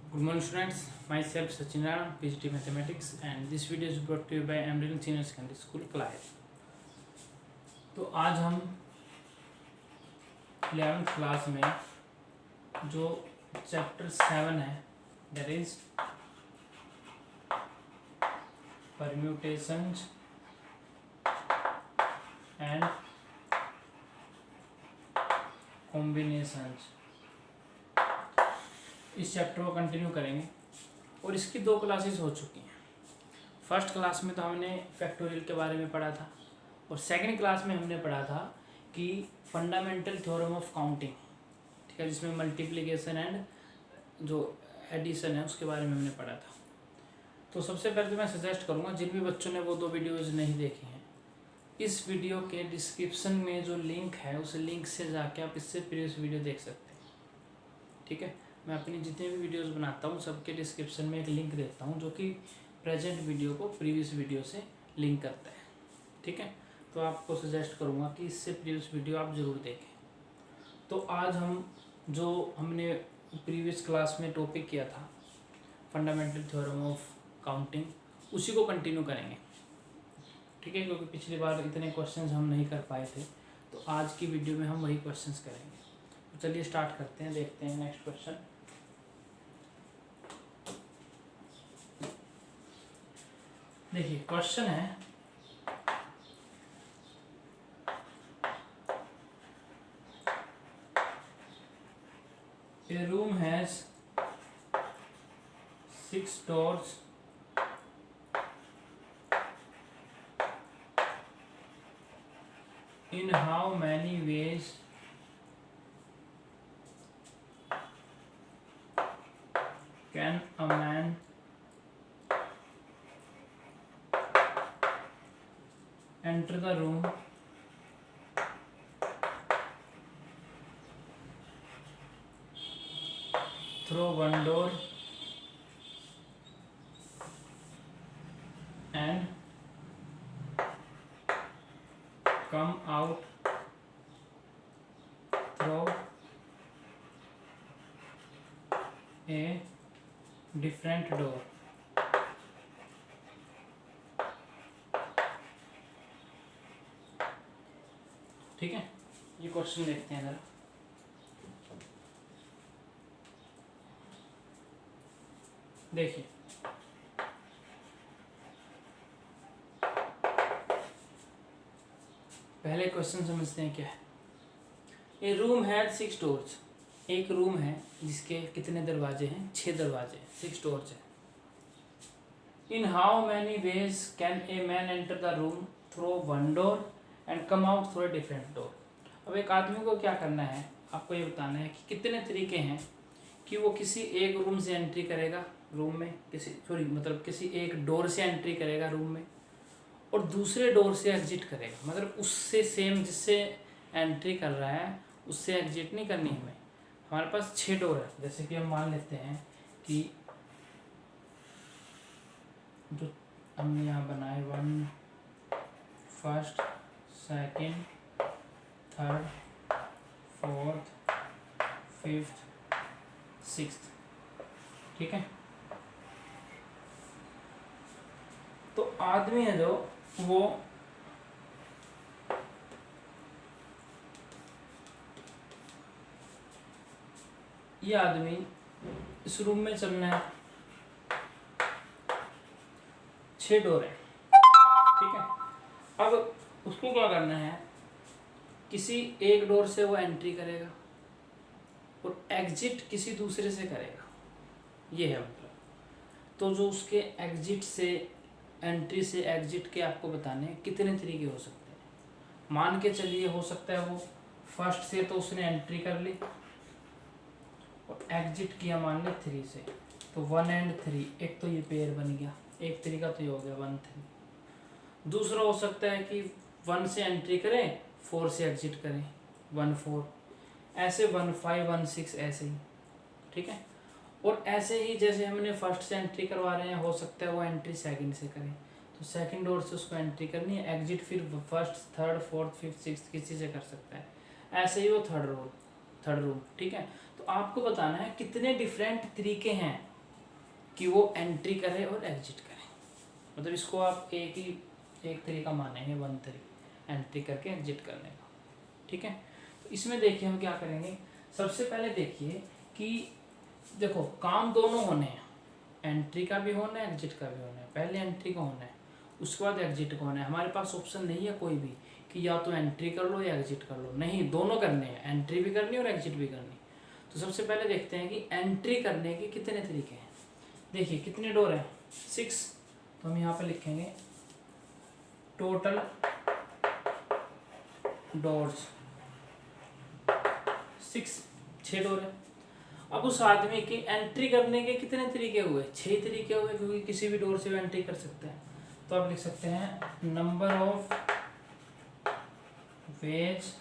Good morning students, myself Sachin Rana, PhD Mathematics, and this video is brought to you by Emerald Senior Secondary School, Clyde. तो आज हम 11th class में जो chapter 7 है that is permutations and combinations, इस chapter को continue करेंगे। और इसकी 2 क्लासेस हो चुकी हैं। फर्स्ट क्लास में तो हमने फैक्टोरियल के बारे में पढ़ा था और सेकंड क्लास में हमने पढ़ा था कि फंडामेंटल थ्योरम ऑफ काउंटिंग, ठीक है, जिसमें मल्टीप्लिकेशन एंड जो एडिशन है उसके बारे में हमने पढ़ा था। तो सबसे पहले तो मैं सजेस्ट करूँगा जिन भी बच्चों ने वो 2 वीडियोज़ नहीं देखी हैं, इस वीडियो के डिस्क्रिप्शन में जो लिंक है उस लिंक से जाके आप इससे प्रीवियस वीडियो देख सकते हैं, ठीक है। मैं अपनी जितने भी वीडियोस बनाता हूँ सबके डिस्क्रिप्शन में एक लिंक देता हूँ जो कि प्रेजेंट वीडियो को प्रीवियस वीडियो से लिंक करता है, ठीक है। तो आपको सजेस्ट करूँगा कि इससे प्रीवियस वीडियो आप ज़रूर देखें। तो आज हम जो हमने प्रीवियस क्लास में टॉपिक किया था फंडामेंटल थ्योरम ऑफ काउंटिंग, उसी को कंटिन्यू करेंगे, ठीक है, क्योंकि पिछली बार इतने क्वेश्चंस हम नहीं कर पाए थे। तो आज की वीडियो में हम वही क्वेश्चंस करेंगे। तो चलिए स्टार्ट करते हैं, देखते हैं नेक्स्ट क्वेश्चन। देखिए क्वेश्चन है A room has 6 doors in how many ways can a man enter the room through one door and come out through a different door? ठीक है, ये क्वेश्चन देखते हैं जरा। देखिए पहले क्वेश्चन समझते हैं क्या है। ए रूम हैड 6 डोर्स, एक रूम है जिसके कितने दरवाजे हैं? 6 दरवाजे, 6 डोर्स हैं। इन how many ways can a man enter the room through one door and come out through a different door? अब एक आदमी को क्या करना है, आपको ये बताना है कि कितने तरीके हैं कि वो किसी एक रूम से एंट्री करेगा रूम में, किसी एक डोर से एंट्री करेगा रूम में और दूसरे डोर से एग्जिट करेगा। मतलब उससे सेम जिससे एंट्री कर रहा है उससे एग्जिट नहीं करनी हमें। हमारे पास 6 डोर है, जैसे कि हम मान लेते हैं कि जो हमने यहाँ बनाए 1, first, second, third, fourth, fifth, sixth, ठीक है। तो आदमी है जो वो ये आदमी इस रूम में चलना है, 6 डोर है, ठीक है। अब उसको क्या करना है, किसी एक डोर से वो एंट्री करेगा और एग्जिट किसी दूसरे से करेगा, ये है मतलब। तो जो उसके एग्जिट से एंट्री से एग्जिट के आपको बताने कितने तरीके हो सकते हैं। मान के चलिए हो सकता है वो फर्स्ट से तो उसने एंट्री कर ली और एग्जिट किया मान ली 3 से, तो 1 and 3, एक तो ये पेयर बन गया, एक तरीका तो ये हो गया 1 3। दूसरा हो सकता है कि 1 से एंट्री करें 4 से एग्जिट करें 1 4, ऐसे 1 5 1 6 ऐसे ही, ठीक है। और ऐसे ही जैसे हमने फर्स्ट से एंट्री करवा रहे हैं, हो सकता है वो एंट्री सेकंड से करें, तो सेकंड डोर से उसको एंट्री करनी है, एग्जिट फिर first, third, fourth, fifth, sixth किसी से कर सकता है। ऐसे ही वो थर्ड रूम, ठीक है। तो आपको बताना है कितने डिफरेंट तरीके हैं कि वो एंट्री करे और एग्जिट करे। मतलब इसको आप एक तरीका मानेंगे, वन तरीका एंट्री करके एग्जिट करने का। ठीक है, तो इसमें देखिए हम क्या करेंगे। सबसे पहले देखिए कि देखो काम दोनों होने हैं, एंट्री का भी होना है, एग्जिट का भी होना है। पहले एंट्री का होना है, उसके बाद एग्जिट का होना है। हमारे पास ऑप्शन नहीं है कोई भी कि या तो एंट्री कर लो या एग्जिट कर लो, नहीं, दोनों करने हैं, एंट्री भी करनी है और एग्जिट भी करनी। तो सबसे पहले देखते हैं कि एंट्री करने के कितने तरीके हैं। देखिए कितने डोर हैं, 6। तो हम यहाँ पे लिखेंगे टोटल डोर्स 6 डोर है। अब उस आदमी की एंट्री करने के कितने तरीके हुए, 6 तरीके हुए, क्योंकि किसी भी डोर से वो एंट्री कर सकते हैं। तो आप लिख सकते हैं number of ways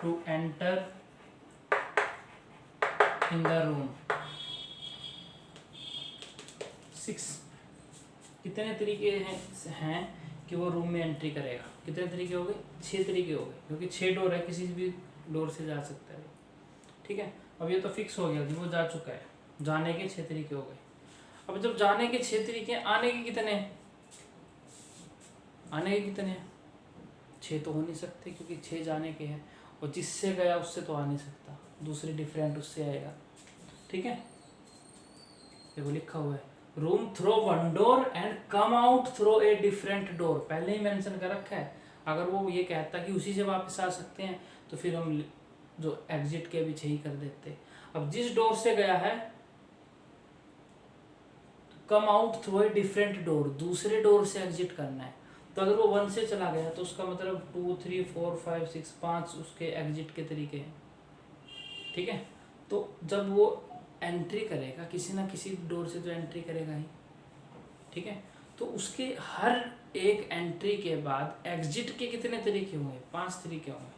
to enter in the room 6। कितने तरीके हैं कि वो रूम में एंट्री करेगा। कितने तरीके हो गए, 6 तरीके हो गए, क्योंकि 6 डोर है, किसी भी डोर से जा सकता है। ठीक है, अब ये तो फिक्स हो गया कि वो जा चुका है, जाने के 6 तरीके हो गए। अब जब जाने के 6 तरीके, आने के कितने हैं, आने के कितने हैं, 6 तो हो नहीं सकते, क्योंकि 6 जाने के हैं, और जिससे गया उससे तो आ नहीं सकता, दूसरी डिफरेंट उससे आएगा। ठीक है, देखो लिखा हुआ है room through one door and come out through a different door. पहले ही मेंशन कर रखा है। अगर वो ये कहता कि उसी से वापस आ सकते हैं, तो फिर हम जो एग्जिट के भी 6 ही कर देते। अब जिस डोर से गया है, come out through a different door, दूसरे डोर से एग्जिट करना है। तो अगर वो 1 से चला गया तो उसका मतलब 2, 3, 4, 5, 6, 5 उसके एग्जिट के तरीके हैं। ठीक है, तो जब वो एंट्री करेगा, किसी ना किसी डोर से तो एंट्री करेगा ही। ठीक है, तो उसके हर एक एंट्री के बाद एग्जिट के कितने तरीके होंगे, 5 तरीके होंगे,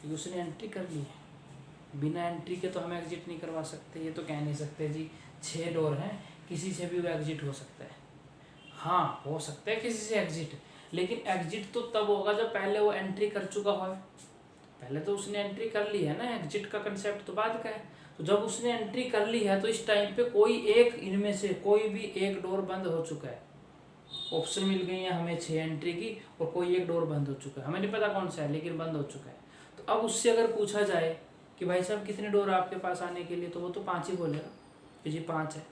क्योंकि उसने एंट्री कर ली है। बिना एंट्री के तो हम एग्जिट नहीं करवा सकते। ये तो कह नहीं सकते जी 6 डोर हैं, किसी से भी वो एग्जिट हो सकता है। हाँ, हो सकता है किसी से एग्जिट, लेकिन एग्जिट तो तब होगा जब पहले वो एंट्री कर चुका हो। पहले तो उसने एंट्री कर ली है ना, एग्जिट का कंसेप्ट तो बाद का है। तो जब उसने एंट्री कर ली है तो इस टाइम पे कोई एक इनमें से कोई भी एक डोर बंद हो चुका है। ऑप्शन मिल गई है हमें 6 एंट्री की, और कोई एक डोर बंद हो चुका है, हमें नहीं पता कौन सा है, लेकिन बंद हो चुका है। तो अब उससे अगर पूछा जाए कि भाई साहब कितने डोर आपके पास आने के लिए, तो वो तो 5 ही बोलेगा कि जी 5 है।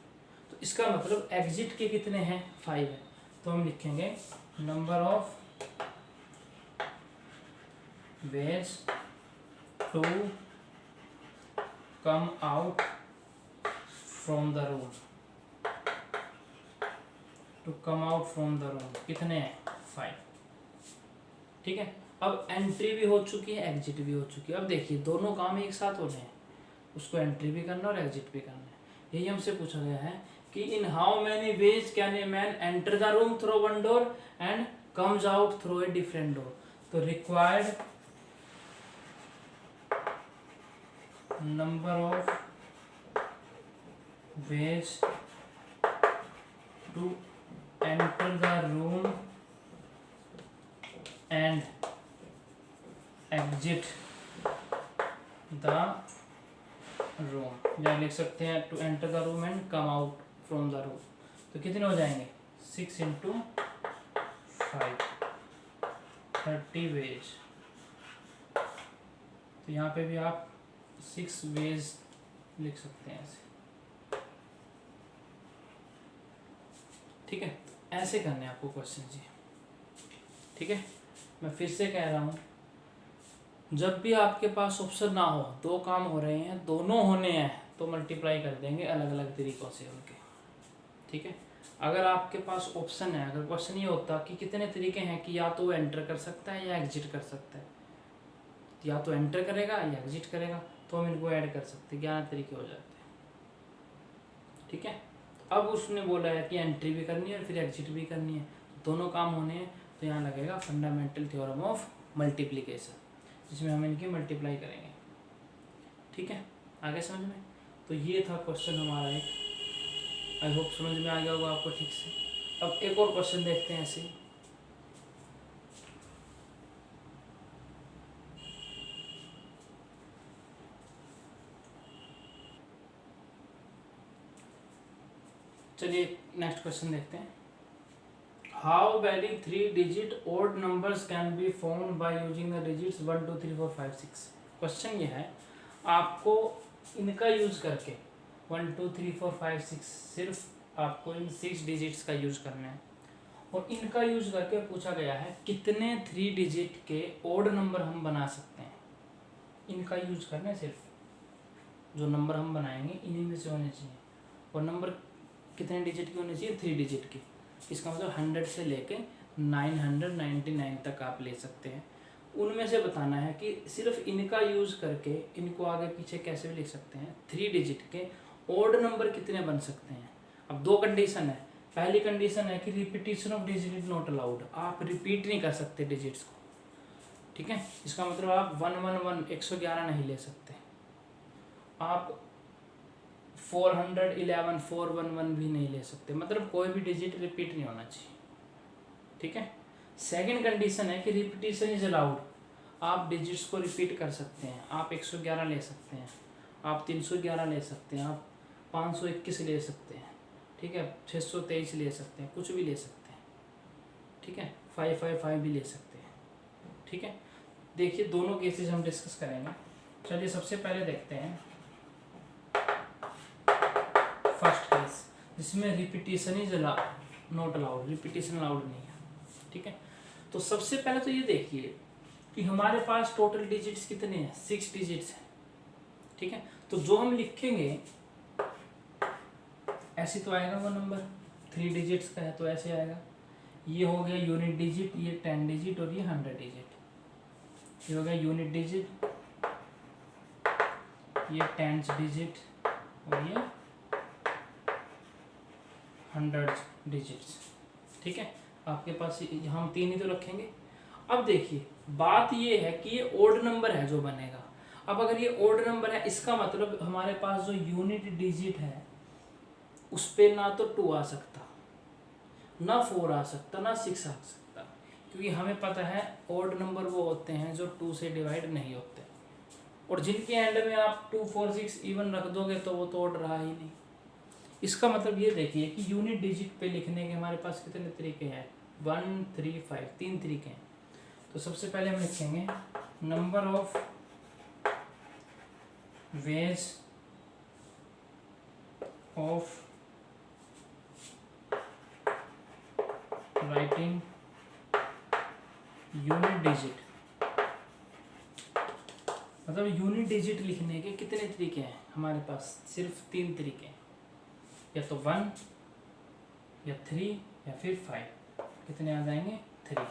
तो इसका मतलब एग्जिट के कितने हैं, 5 है। तो हम लिखेंगे number of ways to come out from the room, to come out from the room कितने हैं, 5। ठीक है, अब एंट्री भी हो चुकी है, एग्जिट भी हो चुकी है। अब देखिए दोनों काम एक साथ होने हैं, उसको एंट्री भी करना और एग्जिट भी करना है। यही हमसे पूछा गया है कि in how many ways can a man enter the room through one door and comes out through a different door. तो required number of ways to enter the room and exit the room, या लिख सकते हैं to enter the room and come out from the room. तो कितने हो जाएंगे, 6 × 5, 30 veg. तो यहाँ पे भी आप 6 वेज लिख सकते हैं ऐसे। ठीक है, ऐसे करने आपको क्वेश्चन जी। ठीक है, मैं फिर से कह रहा हूँ, जब भी आपके पास ऑप्शन ना हो, 2 काम हो रहे हैं, दोनों होने हैं, तो मल्टीप्लाई कर देंगे अलग अलग तरीक़ों से उनके। ठीक है, अगर आपके पास ऑप्शन है, अगर क्वेश्चन ये होता कि कितने तरीके हैं कि या तो वो एंटर कर सकता है या एग्जिट कर सकता है, या तो एंटर करेगा या एग्जिट करेगा, तो हम इनको ऐड कर सकते, 11 तरीके हो जाते हैं। ठीक है, अब उसने बोला है कि एंट्री भी करनी है और फिर एग्जिट भी करनी है, दोनों काम होने हैं, तो यहाँ लगेगा फंडामेंटल थ्योरम ऑफ मल्टीप्लिकेशन, जिसमें हम इनकी मल्टीप्लाई करेंगे। ठीक है, आगे समझ में। तो ये था क्वेश्चन हमारा एक, आई होप समझ में आ गया होगा आपको ठीक से। अब एक और क्वेश्चन देखते हैं ऐसे। चलिए नेक्स्ट क्वेश्चन देखते हैं। How very 3 digit odd numbers can be found by using the digits 1 2 3 4 5 6। Question ये है, आपको इनका यूज करके 1 2 3 4 5 6 सिर्फ आपको इन 6 डिजिट्स का यूज करना है, और इनका यूज करके पूछा गया है कितने 3 डिजिट के ओड नंबर हम बना सकते हैं। इनका यूज करना है, सिर्फ जो नंबर हम बनाएंगे इन्हीं में से होने चाहिए, और नंबर कितने डिजिट के होने चाहिए, 3 डिजिट के। इसका मतलब 100 से लेके 999 तक आप ले सकते हैं। उनमें से बताना है कि सिर्फ इनका यूज करके इनको आगे पीछे कैसे भी लिख सकते हैं। 3 डिजिट के ओड नंबर कितने बन सकते हैं। अब दो कंडीशन है। पहली कंडीशन है कि repetition of digit is not allowed, आप रिपीट नहीं कर सकते डिजिट्स को, ठीक है। इसका मतलब आप 111 111 नहीं ले सकते, आप 411 411 भी नहीं ले सकते, मतलब कोई भी डिजिट रिपीट नहीं होना चाहिए, ठीक है। सेकंड कंडीशन है कि रिपीटिशन इज अलाउड, आप डिजिट्स को रिपीट कर सकते हैं, आप 111 ले सकते हैं, आप 311 ले सकते हैं, आप 521 ले सकते हैं, ठीक है, 623 ले सकते हैं, कुछ भी ले सकते हैं, ठीक है, 555 भी ले सकते हैं, ठीक है। देखिए दोनों केसेस हम डिस्कस करेंगे। चलिए सबसे पहले देखते हैं फर्स्ट केस, जिसमें repetition is not allowed, repetition allowed नहीं है, ठीक है। तो सबसे पहले तो ये देखिए कि हमारे पास टोटल डिजिट्स कितने हैं, 6 डिजिट्स हैं, ठीक है। तो जो हम लिखेंगे ऐसे तो आएगा वो नंबर, 3 डिजिट्स का है तो ऐसे आएगा। ये हो गया यूनिट डिजिट, ये 10 डिजिट और ये 100 डिजिट। ये हो गया यूनिट डिजिट, ये 10 डिजिट और ये 100 डिजिट्स, ठीक है। आपके पास हम 3 ही तो रखेंगे। अब देखिए बात ये है कि ये ओड नंबर है जो बनेगा। अब अगर ये ओड नंबर है, इसका मतलब हमारे पास जो यूनिट डिजिट है उस पे ना तो 2 आ सकता, ना 4 आ सकता, ना 6 आ सकता, क्योंकि हमें पता है ओड नंबर वो होते हैं जो 2 से डिवाइड नहीं होते, और जिनके एंड में आप 2 4 6 इवन रख दोगे तो वो तो ओड रहा ही नहीं। इसका मतलब ये देखिए कि यूनिट डिजिट पे लिखने के हमारे पास कितने तरीके हैं, 1 3 5, 3 तरीके हैं। तो सबसे पहले हम लिखेंगे number of ways of writing unit digit, मतलब यूनिट डिजिट लिखने के कितने तरीके हैं हमारे पास, सिर्फ 3 तरीके हैं, या तो 1 या 3 या फिर 5। कितने आ जाएंगे, 3,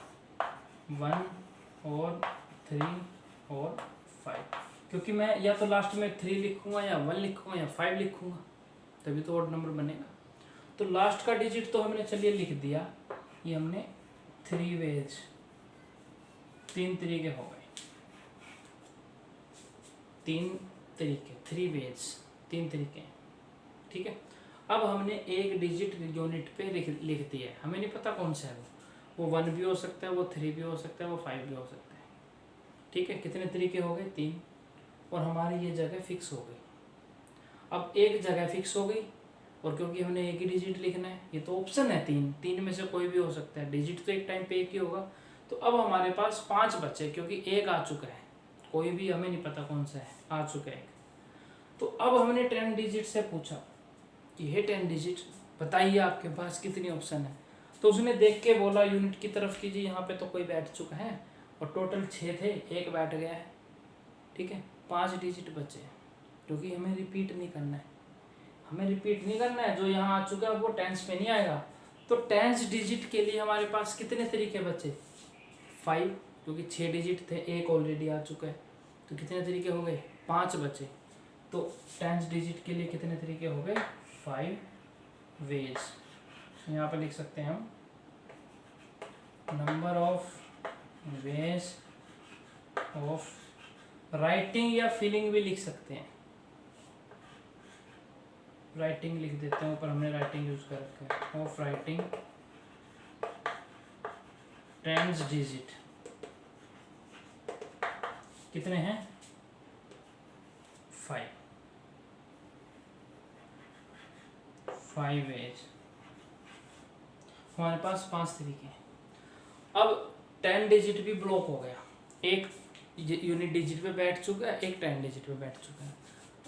1 और 3 और 5, क्योंकि मैं या तो लास्ट में 3 लिखूंगा या 1 लिखूंगा या 5 लिखूंगा, तभी तो ओड नंबर बनेगा। तो लास्ट का डिजिट तो हमने चलिए लिख दिया, ये हमने 3 वेज, 3 तरीके हो गए, 3 तरीके, 3 वेज, 3 तरीके, ठीक है। अब हमने एक डिजिट यूनिट पे लिख दिया है, हमें नहीं पता कौन सा है वो 1 भी हो सकता है, वो 3 भी हो सकता है, वो 5 भी हो सकता है, ठीक है। कितने तरीके हो गए, 3, और हमारी ये जगह फिक्स हो गई। अब एक जगह फिक्स हो गई, और क्योंकि हमने एक ही डिजिट लिखना है, ये तो ऑप्शन है 3 में से कोई भी हो सकता है, डिजिट तो एक टाइम पे एक ही होगा। तो अब हमारे पास 5 बचे, क्योंकि एक आ चुका है, कोई भी हमें नहीं पता कौन सा है, आ चुका है। तो अब हमने 10 डिजिट से पूछा कि ये 10 डिजिट बताइए आपके पास कितनी ऑप्शन है। तो उसने देख के बोला यूनिट की तरफ कीजिए, यहाँ पे तो कोई बैठ चुका है, और टोटल 6 थे, एक बैठ गया है, ठीक है। 5 डिजिट बचे, क्योंकि हमें रिपीट नहीं करना है, हमें रिपीट नहीं करना है, जो यहाँ आ चुका है वो टेंस पे नहीं आएगा। तो 10 डिजिट के लिए हमारे पास कितने तरीके बचे, 5, क्योंकि 6 डिजिट थे, एक ऑलरेडी आ चुका है, तो कितने तरीके हो गए, 5 बचे। तो 10 डिजिट के लिए कितने तरीके हो गए, 5 वेज। यहाँ पर लिख सकते हैं हम number of ways of writing, या फिलिंग भी लिख सकते हैं, राइटिंग लिख देते हैं, ऊपर हमने राइटिंग यूज कर रखा है, ऑफ राइटिंग 10 डिजिट। कितने हैं, 5 5 वेज। हमारे पास 5 तरीके हैं। अब 10 डिजिट भी ब्लॉक हो गया, एक यूनिट डिजिट पे बैठ चुका है, एक 10 डिजिट पे बैठ चुका है।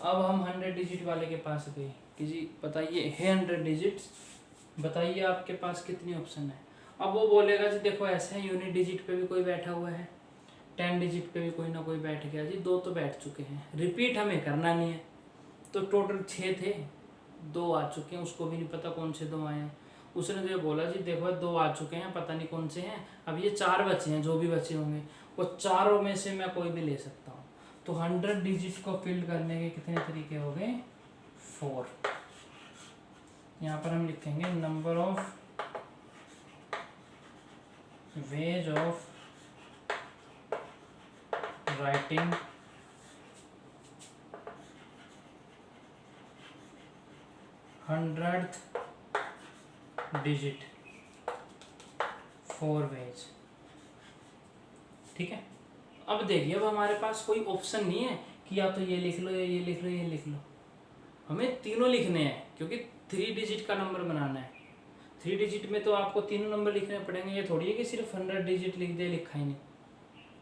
अब हम 100 डिजिट वाले के पास गए कि जी बताइए है 100 डिजिट्स, बताइए आपके पास कितनी ऑप्शन है। अब वो बोलेगा जी देखो ऐसे है, यूनिट डिजिट पे भी कोई बैठा हुआ है, 10 डिजिट पे भी कोई ना कोई बैठ गया। जी 2 तो बैठ चुके हैं, रिपीट हमें करना नहीं है। तो टोटल 6 थे, 2 आ चुके हैं, उसको भी नहीं पता कौन से 2 आए हैं। उसने तो ये बोला जी देखो 2 आ चुके हैं, पता नहीं कौन से हैं, अब ये 4 बचे हैं, जो भी बचे होंगे वो चारों में से मैं कोई भी ले सकता हूँ। तो 100 डिजिट को फिल करने के कितने तरीके हो गए? 4। यहाँ पर हम लिखेंगे number of ways of writing hundred digit 4 ways. ठीक है। अब देखिए, अब हमारे पास कोई ऑप्शन नहीं है कि या तो ये लिख लो या ये लिख लो ये लिख लो, हमें तीनों लिखने हैं क्योंकि 3 डिजिट का नंबर बनाना है। 3 डिजिट में तो आपको तीनों नंबर लिखने पड़ेंगे। ये थोड़ी है कि सिर्फ 100 डिजिट लिख दे, लिखा ही नहीं,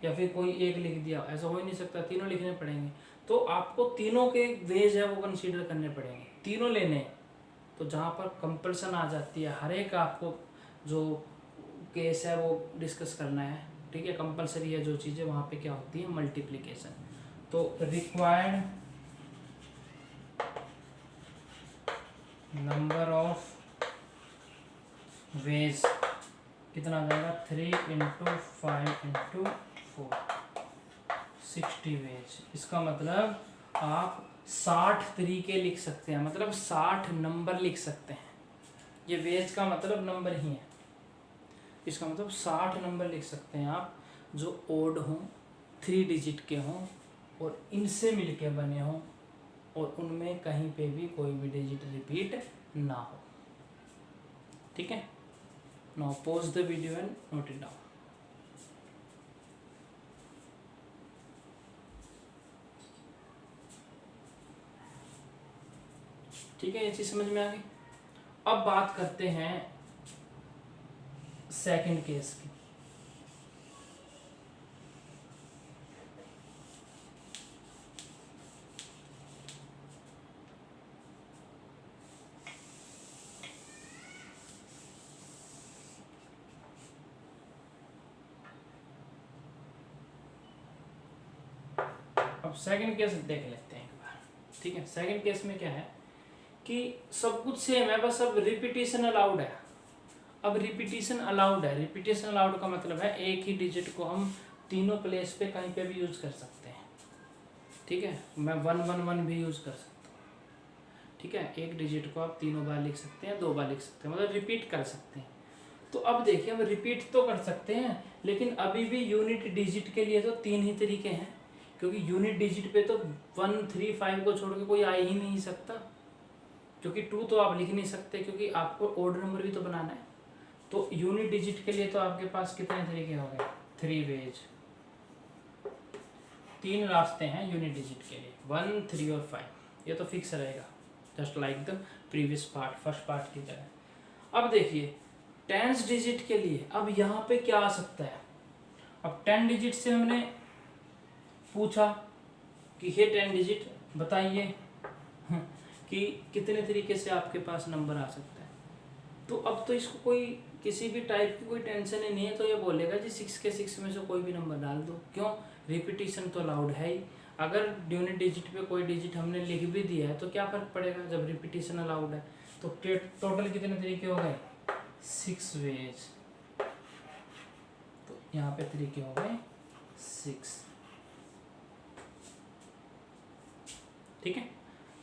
या फिर कोई एक लिख दिया, ऐसा हो ही नहीं सकता, तीनों लिखने पड़ेंगे। तो आपको तीनों के वेज है वो कंसीडर करने पड़ेंगे, तीनों लेने हैं। तो जहाँ पर कंपल्सन आ जाती है, हर एक आपको जो केस है वो डिस्कस करना है। ठीक है, कंपलसरी है जो चीज़ें, वहाँ पे क्या होती है? मल्टीप्लिकेशन। तो रिक्वायर्ड नंबर ऑफ वेज कितना आ जाएगा? 3 × 5 × 4 60 वेज। इसका मतलब आप 60 तरीके लिख सकते हैं, मतलब 60 नंबर लिख सकते हैं। ये वेज का मतलब नंबर ही है, इसका मतलब 60 नंबर लिख सकते हैं आप, जो ओड हों, 3 डिजिट के हों और इनसे मिलके बने हों और उनमें कहीं पे भी कोई भी डिजिट रिपीट ना हो। ठीक है। Now pause the video and note it down. ठीक है, ये चीज समझ में आ गई। अब बात करते हैं सेकंड केस की। अब सेकंड केस देख लेते हैं एक बार। ठीक है, सेकंड केस में क्या है कि सब कुछ सेम है, बस अब रिपीटिशन अलाउड है। अब रिपीटिशन अलाउड है, रिपीटिशन अलाउड का मतलब है एक ही डिजिट को हम तीनों प्लेस पे कहीं पे भी यूज कर सकते हैं। ठीक है, मैं 1 1 1 भी यूज कर सकता हूँ। ठीक है, एक डिजिट को आप तीनों बार लिख सकते हैं, 2 बार लिख सकते हैं, मतलब रिपीट कर सकते हैं। तो अब देखिए, हम रिपीट तो कर सकते हैं, लेकिन अभी भी यूनिट डिजिट के लिए तो 3 ही तरीके हैं, क्योंकि यूनिट डिजिट पे तो 1 3 5 को छोड़ के कोई आ ही नहीं सकता, क्योंकि 2 तो आप लिख नहीं सकते, क्योंकि आपको ऑड नंबर भी तो बनाना है। तो यूनिट डिजिट के लिए तो आपके पास कितने तरीके हो गए? 3 वेज। 3 रास्ते हैं यूनिट डिजिट के लिए, 1 3 और 5। ये तो फिक्स रहेगा, just like the previous part, first part की तरह। अब देखिए 10 डिजिट के लिए अब यहाँ पे क्या आ सकता है? अब 10 डिजिट से हमने पूछा कि ये 10 डिजिट बताइए कि कितने तरीके से आपके पास नंबर आ सकता है। तो अब तो इसको कोई किसी भी टाइप की कोई टेंशन ही नहीं है, तो ये बोलेगा जी 6 के 6 में से कोई भी नंबर डाल दो। क्यों? रिपीटिशन तो अलाउड है ही। अगर यूनिट डिजिट पे कोई डिजिट हमने लिख भी दिया है तो क्या फ़र्क पड़ेगा, जब रिपीटिशन अलाउड है। तो टोटल कितने तरीके हो गए? 6 वेज। तो यहाँ पे तरीके हो गए 6। ठीक है,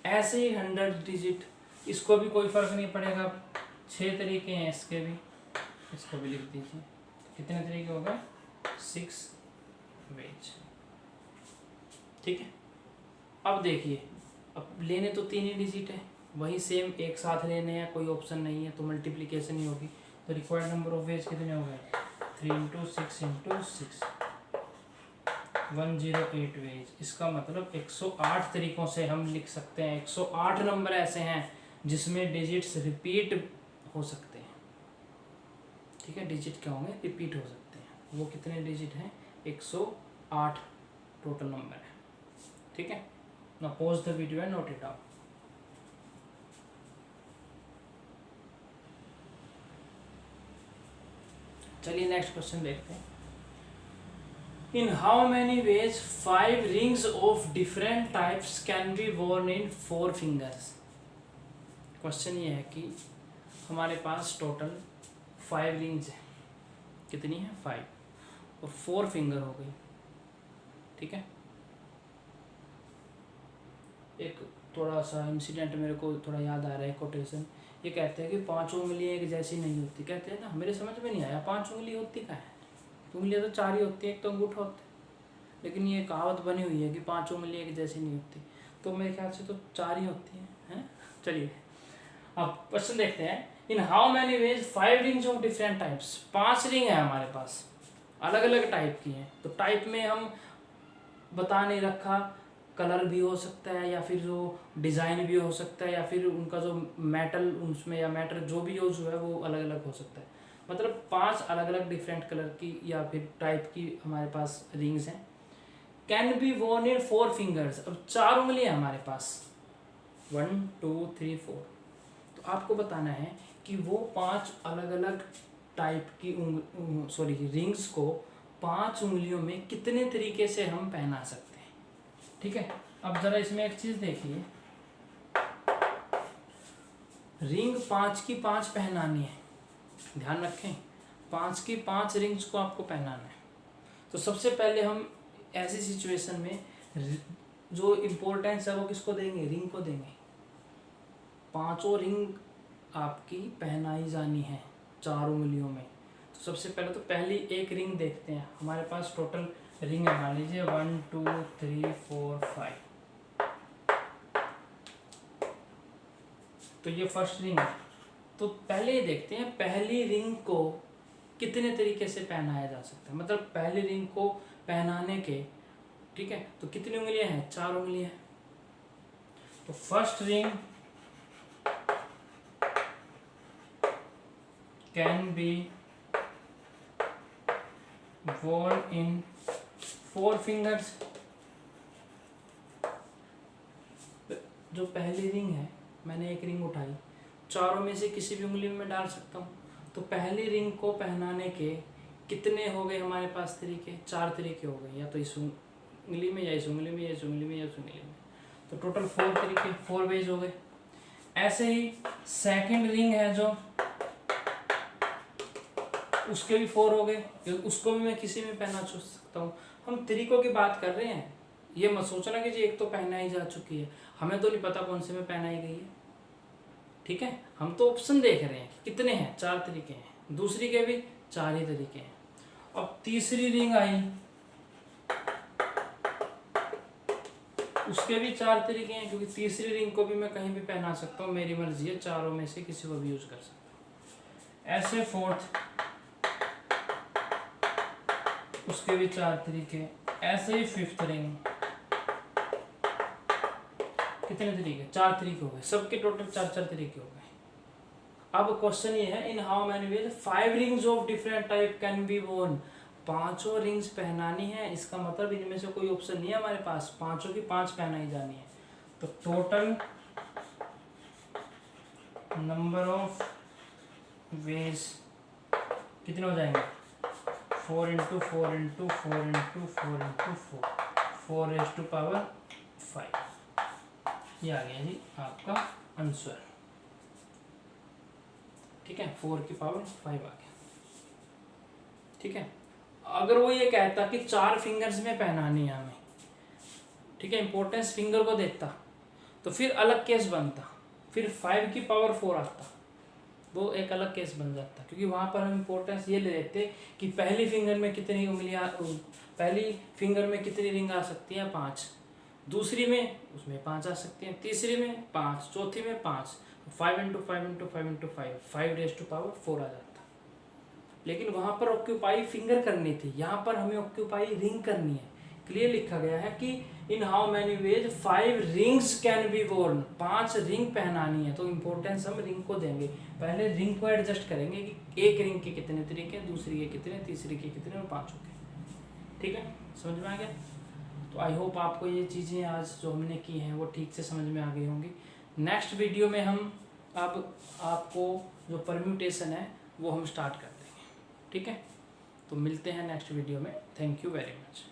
ऐसे ही 100 डिजिट, इसको भी कोई फर्क नहीं पड़ेगा, 6 तरीके हैं इसके भी, इसको भी लिख दीजिए। कितने तरीके हो गए? 6 वेज। ठीक है, अब देखिए, अब लेने तो 3 ही डिजिट है, वही सेम एक साथ लेने हैं, कोई ऑप्शन नहीं है, तो मल्टीप्लिकेशन ही होगी। तो रिक्वायर्ड नंबर ऑफ वेज कितने हो गए? 3 × 6 × 6 108 वेज। इसका मतलब 108 तरीकों से हम लिख सकते हैं। 108 नंबर ऐसे हैं जिसमें डिजिट्स रिपीट हो सकते हैं। ठीक है, डिजिट क्या होंगे, रिपीट हो सकते हैं। वो कितने डिजिट हैं, 108 टोटल नंबर है। ठीक है, ना pause the video and note it down. चलिए नेक्स्ट क्वेश्चन देखते हैं। इन how many ways 5 rings of different types can be Warne in 4 fingers. Question ये है कि हमारे पास टोटल 5 रिंग्स है। कितनी है, 5, और 4 फिंगर हो गई। ठीक है, एक थोड़ा सा इंसिडेंट मेरे को थोड़ा याद आ रहा है, कोटेशन। ये कहते हैं कि 5 उंगलियां एक जैसी नहीं होती। कहते हैं ना, मेरे समझ में नहीं आया 5 उंगली होती क्या है। उंगलियां तो 4 ही होती है, एक तो अंगूठा होता है। लेकिन ये कहावत बनी हुई है कि 5 उंगलियां एक जैसी नहीं होती, तो मेरे ख्याल से तो 4 ही होती हैं। चलिए अब क्वेश्चन देखते हैं। इन how many ways 5 rings of different types. 5 ring है हमारे पास, अलग अलग टाइप की हैं। तो टाइप में हम बता नहीं रखा, कलर भी हो सकता है, या फिर जो डिज़ाइन भी हो सकता है, या फिर उनका जो मेटल उसमें या मैटर जो भी यूज हुआ है वो अलग अलग हो सकता है। मतलब 5 अलग अलग डिफरेंट कलर की या फिर टाइप की हमारे पास रिंग्स हैं। Can be Warne in 4 fingers. अब 4 उंगलियां हमारे पास, 1 2 3 4। तो आपको बताना है कि वो 5 अलग अलग टाइप की रिंग्स को 5 उंगलियों में कितने तरीके से हम पहना सकते हैं। ठीक है, अब जरा इसमें एक चीज देखिए, रिंग 5 की 5 पहनानी है। ध्यान रखें, 5 की 5 रिंग्स को आपको पहनाना है। तो सबसे पहले हम ऐसी सिचुएशन में जो इम्पोर्टेंस है वो किसको देंगे, रिंग को देंगे। 5 रिंग आपकी पहनाई जानी है 4 उंगलियों में। तो सबसे पहले तो पहली एक रिंग देखते हैं। हमारे पास टोटल रिंग है, मान लीजिए 1 2 3 4 5। तो ये फर्स्ट रिंग है। तो पहले ये देखते हैं पहली रिंग को कितने तरीके से पहनाया जा सकता है। मतलब पहली रिंग को पहनाने के, ठीक है, तो कितनी उंगलियां हैं, 4 उंगलियां हैं। तो first ring can be worn in 4 fingers। जो पहली रिंग है, मैंने एक रिंग उठाई, चारों में से किसी भी उंगली में डाल सकता हूँ। तो पहली रिंग को पहनाने के कितने हो गए हमारे पास तरीके, 4 तरीके हो गए, या तो इस उंगली में, या इस उंगली में, या इस उंगली में, या इस उंगली में। तो टोटल 4 तरीके, 4 वेज हो गए। ऐसे ही सेकंड रिंग है जो, उसके भी 4 हो गए। उसको भी मैं किसी में पहना सकता हूँ। हम तरीकों की बात कर रहे हैं, ये मत सोचना कि जी एक तो पहनाई जा चुकी है, हमें तो नहीं पता कौन से में पहनाई गई है। ठीक है, हम तो ऑप्शन देख रहे हैं कि कितने हैं, 4 तरीके हैं। दूसरी के भी 4 ही तरीके हैं। अब तीसरी रिंग आई, उसके भी 4 तरीके हैं, क्योंकि तीसरी रिंग को भी मैं कहीं भी पहना सकता हूँ, मेरी मर्जी है, चारों में से किसी को भी यूज कर सकता हूँ। ऐसे फोर्थ, उसके भी 4 तरीके। ऐसे ही फिफ्थ रिंग, कितने तरीके, 4 तरीके हो गए। सबके टोटल 4 तरीके हो गए। अब क्वेश्चन ये है, in how many ways 5 rings of different type can be worn. 5 rings पहनानी है, इसका मतलब इनमें से कोई ऑप्शन नहीं है हमारे पास, 5 की 5 पहनाई जानी है। तो टोटल नंबर ऑफ वेज कितने हो जाएंगे, 4 × 4 × 4 × 4 × 4, 4⁵5। ये आ गया जी आपका आंसर। ठीक है, 4 की पावर 5 आ गया। ठीक है, अगर वो ये कहता कि 4 फिंगर्स में पहनानी है हमें, ठीक है, इंपॉर्टेंस फिंगर को देखता, तो फिर अलग केस बनता, फिर 5 की पावर 4 आता, वो एक अलग केस बन जाता। क्योंकि वहाँ पर हम इंपॉर्टेंस ये ले लेते कि पहली फिंगर में कितनी उंगलियाँ, पहली फिंगर में कितनी रिंग आ सकती है, 5, दूसरी में उसमें 5 आ सकती हैं, तीसरी में 5, चौथी में 5, 5 × 5 × 5 × 5, 5⁴ आ जाता। लेकिन वहाँ पर ऑक्यूपाई फिंगर करनी थी, यहाँ पर हमें ऑक्यूपाई रिंग करनी है। क्लियर लिखा गया है कि in how many ways 5 rings can be worn, 5 ring पहनानी है, तो इम्पोर्टेंस हम रिंग को देंगे। पहले रिंग को एडजस्ट करेंगे कि एक रिंग के कितने तरीके, दूसरी के कितने, तीसरी के कितने और पांचों के। ठीक है, समझ में आ गया? तो आई होप आपको ये चीज़ें आज जो हमने की हैं वो ठीक से समझ में आ गई होंगी। नेक्स्ट वीडियो में हम अब आपको जो परम्यूटेशन है वो हम स्टार्ट कर देंगे। ठीक है, तो मिलते हैं नेक्स्ट वीडियो में। Thank you very much.